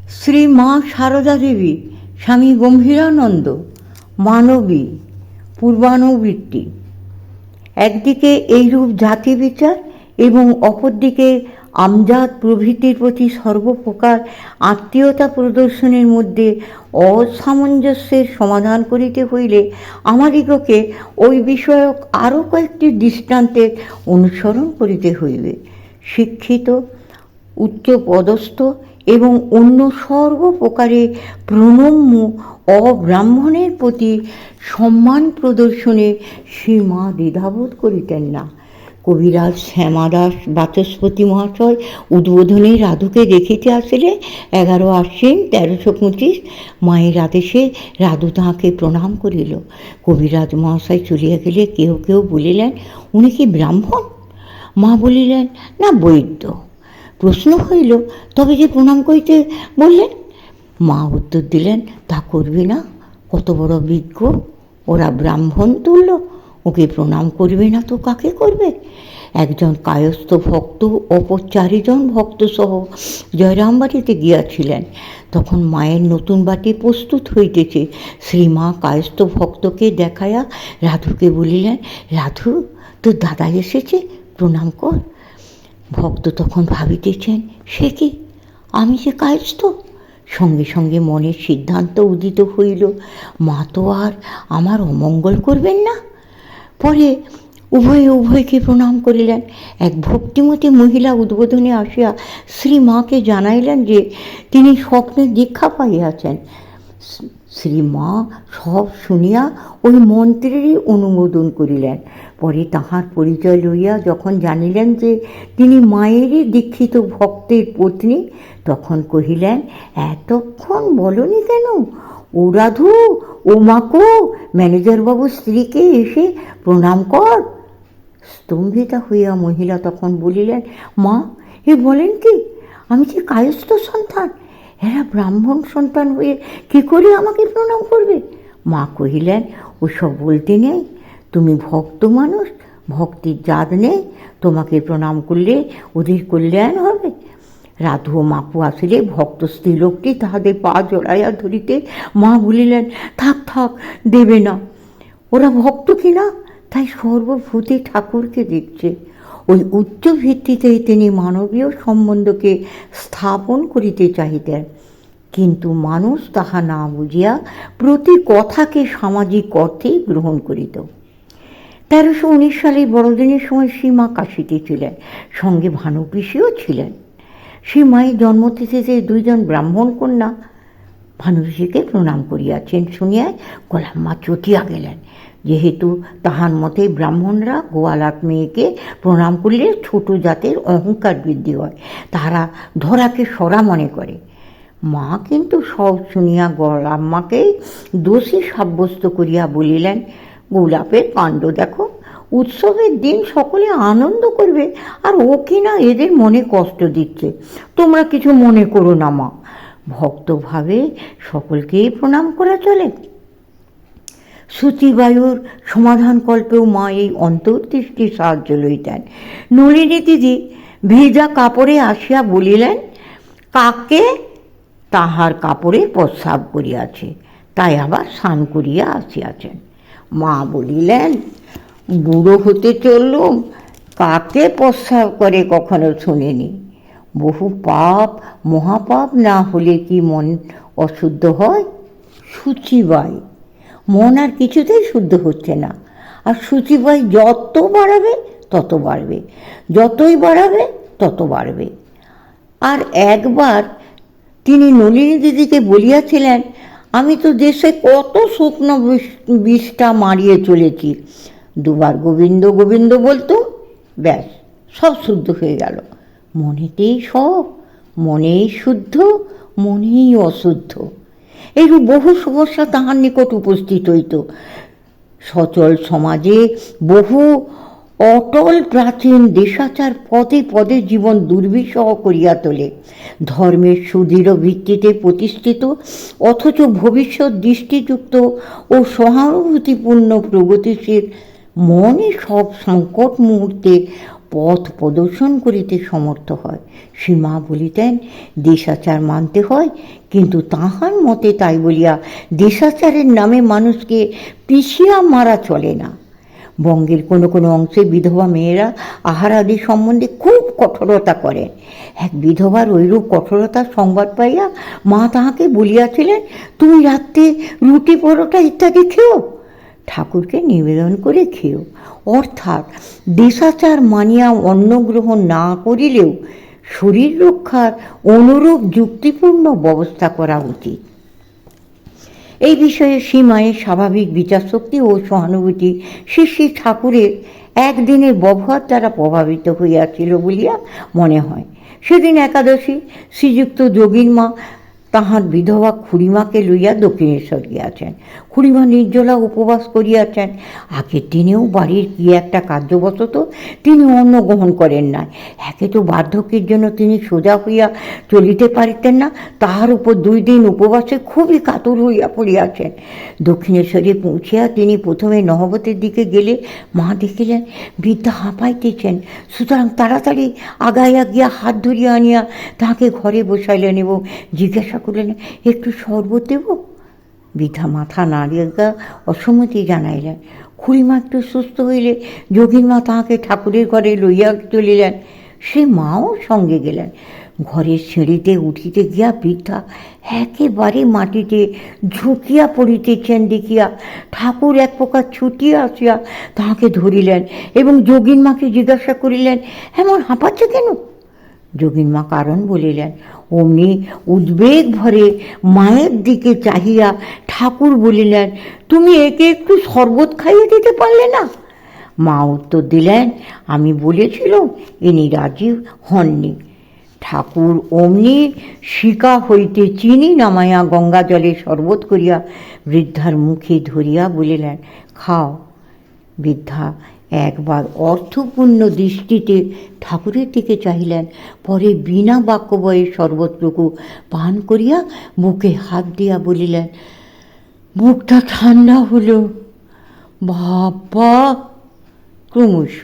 শ্রী মা সারদা দেবী, স্বামী গম্ভীরানন্দ, মানবী, পূর্বানুবৃত্তি। একদিকে এইরূপ জাতি বিচার এবং অপরদিকে আমজাদ প্রভৃতির প্রতি সর্বপ্রকার আত্মীয়তা প্রদর্শনের মধ্যে অসামঞ্জস্যের সমাধান করিতে হইলে আমাদিগকে ওই বিষয়ক আরও কয়েকটি দৃষ্টান্তের অনুসরণ করিতে হইবে। শিক্ষিত, উচ্চপদস্থ এবং অন্য সর্বপ্রকারে প্রণম্য অব্রাহ্মণের প্রতি সম্মান প্রদর্শনে শ্রীমা দ্বিধাবোধ করিতেন না। কবিরাজ শ্যামাদাস বাচস্পতি মহাশয় উদ্বোধনে রাধুকে দেখিতে আসিলে 11 আশ্বিন 1325 মায়ের আদেশে রাধু তাহাকে প্রণাম করিল। কবিরাজ মহাশয় চলিয়া গেলে কেউ কেউ বলিলেন, উনি কি ব্রাহ্মণ? মা বলিলেন, না, বৈদ্য। প্রশ্ন হইল, তবে যে প্রণাম করিতে বললেন? মা উত্তর দিলেন, তা করবি না? কত বড় বিজ্ঞ, ওরা ব্রাহ্মণ তুল্য, ওকে প্রণাম করবে না তো কাকে করবে? একজন কায়স্থ ভক্ত অপর 4 জন ভক্ত সহ জয়রাম বাটিতে গিয়াছিলেন। তখন মায়ের নতুন বাটি প্রস্তুত হইতেছে। শ্রীমা কায়স্থ ভক্তকে দেখাইয়া রাধুকে বলিলেন, রাধু, তোর দাদা এসেছে, প্রণাম কর। ভক্ত তখন ভাবিতেছেন, সে কি, আমি যে কায়স্থ? সঙ্গে সঙ্গে মনের সিদ্ধান্ত উদিত হইল, মা তো আর আমার অমঙ্গল করবেন না। পরে উভয়কে প্রণাম করিলেন। এক ভক্তিমতী মহিলা উদ্বোধনে আসিয়া শ্রীমাকে জানাইলেন যে তিনি স্বপ্নে দীক্ষা পাইয়াছেন। শ্রীমা সব শুনিয়া ওই মন্ত্রেরই অনুমোদন করিলেন। পরে তাহার পরিচয় লইয়া যখন জানিলেন যে তিনি মায়েরই দীক্ষিত ভক্তের পত্নী, তখন কহিলেন, এতক্ষণ বলনি কেন? ও রাধু, ও মাকো, ম্যানেজারবাবুর স্ত্রীকে এসে প্রণাম কর। স্তম্ভিতা হইয়া মহিলা তখন বলিলেন, মা, এ বলেন কি? আমি যে কায়স্থ সন্তান, এরা ব্রাহ্মণ সন্তান হয়ে কী করে আমাকে প্রণাম করবে? মা কহিলেন, ওসব বলতে নেই, তুমি ভক্ত মানুষ, ভক্তির জাত নেই, তোমাকে প্রণাম করলে ওদের কল্যাণ হবে। রাধু ও মাকু আসিলে ভক্ত স্ত্রীলোকটি তাহাদের পা জড়াইয়া ধরিতে মা বলিলেন, থাক থাক, দেবে না, ওরা ভক্ত কিনা তাই সর্বভূতে ঠাকুরকে দেখছে। ওই উচ্চ ভিত্তিতেই তিনি মানবীয় সম্বন্ধকে স্থাপন করিতে চাহিতেন, কিন্তু মানুষ তাহা না বুঝিয়া প্রতি কথাকে সামাজিক অর্থেই গ্রহণ করিত। 1319 সালে বড়দিনের সময় শ্রীমা কাশীতে ছিলেন, সঙ্গে ভানুপিসিও ছিলেন। শ্রীমায়ের জন্মতিথিতে 2 জন ব্রাহ্মণ কন্যা ভানুপিসিকে প্রণাম করিয়াছেন শুনিয়া গোলাম্মা চটিয়া গেলেন। যেহেতু তাহার মতে ব্রাহ্মণরা গোয়ালাত মেয়েকে প্রণাম করলে ছোট জাতের অহংকার বৃদ্ধি হয়, তাহারা ধরাকে সরা মনে করে। মা কিন্তু সব শুনিয়া গোলাম্মাকেই দোষী সাব্যস্ত করিয়া বলিলেন, গোলাপের কাণ্ড দেখো, উৎসবের দিন সকলে আনন্দ করবে, আর ও কিনা এদের মনে কষ্ট দিচ্ছে। তোমরা কিছু মনে করো না মা, ভক্তভাবে সকলকেই প্রণাম করা চলে। শ্রুতিবায়ুর সমাধানকল্পেও মা এই অন্তর্দৃষ্টির সাহায্য লইতেন। নলিনী দিদি ভেজা কাপড়ে আসিয়া বলিলেন, কাকে? তাহার কাপড়ে প্রস্রাব করিয়াছে, তাই আবার স্নান করিয়া আসিয়াছেন। মা বলিলেন, বুড়ো হতে চললুম, কাকে প্রস্রাব করে কখনো শুনিনি। বহু পাপ মহাপাপ না হলে কি মন অশুদ্ধ হয়? শুচিবাই, মন আর কিছুতেই শুদ্ধ হচ্ছে না, আর শুচিবাই যত বাড়াবে তত বাড়বে, যতই বাড়াবে তত বাড়বে। আর একবার তিনি নলিনী দিদিকে বলিয়াছিলেন, আমি তো দেশে কত শুকনো বিষটা মারিয়ে চলেছি, 2 বার গোবিন্দ গোবিন্দ বলতুম, ব্যাস সব শুদ্ধ হয়ে গেল। মনেতেই সব, মনেই শুদ্ধ, মনেই অশুদ্ধ। এইরূপ বহু সমস্যা তাহার নিকট উপস্থিত হইত। সচল সমাজে বহু অটল প্রাচীন দেশাচার পদে পদে জীবন দুর্বিষহ করিয়া তোলে। ধর্মের সুদৃঢ় ভিত্তিতে প্রতিষ্ঠিত অথচ ভবিষ্যৎ দৃষ্টিযুক্ত ও সহানুভূতিপূর্ণ প্রগতিশীল মনে সব সংকট মুহূর্তে পথ প্রদর্শন করিতে সমর্থ হয়। সীমা বলিতেন, দেশাচার মানতে হয়, কিন্তু তাহার মতে তাই বলিয়া দেশাচারের নামে মানুষকে পিষিয়া মারা চলে না। বঙ্গের কোনো কোনো অংশে বিধবা মেয়েরা আহার আদি সম্বন্ধে খুব কঠোরতা করেন। এক বিধবার ঐরূপ কঠোরতার সংবাদ পাইয়া মা তাহাকে বলিয়াছিলেন, তুমি রাত্রে রুটি পরোটা ইত্যাদি খেও, ঠাকুরকে নিবেদন করে খেও। অর্থাৎ দেশাচার মানিয়া অন্ন গ্রহণ না করিলেও শরীর রক্ষার অনুরূপ যুক্তিপূর্ণ ব্যবস্থা করা উচিত। এই বিষয়ে শ্রীমায়ের স্বাভাবিক বিচারশক্তি ও সহানুভূতি শ্রী শ্রী ঠাকুরের একদিনের ব্যবহার দ্বারা প্রভাবিত হইয়াছিল বলিয়া মনে হয়। সেদিন একাদশী শ্রীযুক্ত যোগীর মা তাহার বিধবা খুড়িমাকে লইয়া দক্ষিণেশ্বর গিয়াছেন। খুড়িমা নির্জলা উপবাস করিয়াছেন। আগের দিনেও বাড়ির কি একটা কার্যবশত তিনি অন্ন গ্রহণ করেন না। একে তো বার্ধক্যের জন্য তিনি সোজা হইয়া চলিতে পারিতেন না, তাহার উপর 2 দিন উপবাসে খুবই কাতর হইয়া পড়িয়াছেন। দক্ষিণেশ্বরে পৌঁছিয়া তিনি প্রথমে নহবতের দিকে গেলে মা দেখিলেন বৃদ্ধা হাঁপাইতেছেন। সুতরাং তাড়াতাড়ি আগাইয়া গিয়া হাত ধরিয়া আনিয়া তাহাকে ঘরে বসাইলেন এবং জিজ্ঞাসা করলেন, একটু শরবত দেব? বৃদ্ধা মাথা নাড়িয়া অসম্মতি জানাইলেন। খুড়িমা একটু সুস্থ হইলে যোগীর মা তাহাকে ঠাকুরের ঘরে লইয়া চলিলেন। সে মাও সঙ্গে গেলেন। ঘরের সিঁড়িতে উঠিতে গিয়া বৃদ্ধা একেবারে মাটিতে ঝুঁকিয়া পড়িতেছেন দেখিয়া ঠাকুর এক প্রকার ছুটিয়া আসিয়া তাহাকে ধরিলেন এবং যোগীর মাকে জিজ্ঞাসা করিলেন, এমন হাঁপাচ্ছে কেন? যোগীর মা কারণ বলিলেন। অমনি উদ্বেগ ভরে মায়ের দিকে চাহিয়া ঠাকুর বলিলেন, তুমি একে একটু শরবত খাইয়ে দিতে পারলে না? মা উত্তর দিলেন, আমি বলেছিলাম, ইনি রাজি হননি। ঠাকুর অমনি শিকা হইতে চিনি নামাইয়া গঙ্গা জলে শরবত করিয়া বৃদ্ধার মুখে ধরিয়া বলিলেন, খাও। বৃদ্ধা একবার অর্থপূর্ণ দৃষ্টিতে ঠাকুরের দিকে চাহিলেন, পরে বিনা বাক্যবয়ে শরবতটুকু পান করিয়া বুকে হাত দিয়া বলিলেন, বুকটা ঠান্ডা হলো বাবা। ক্রমশ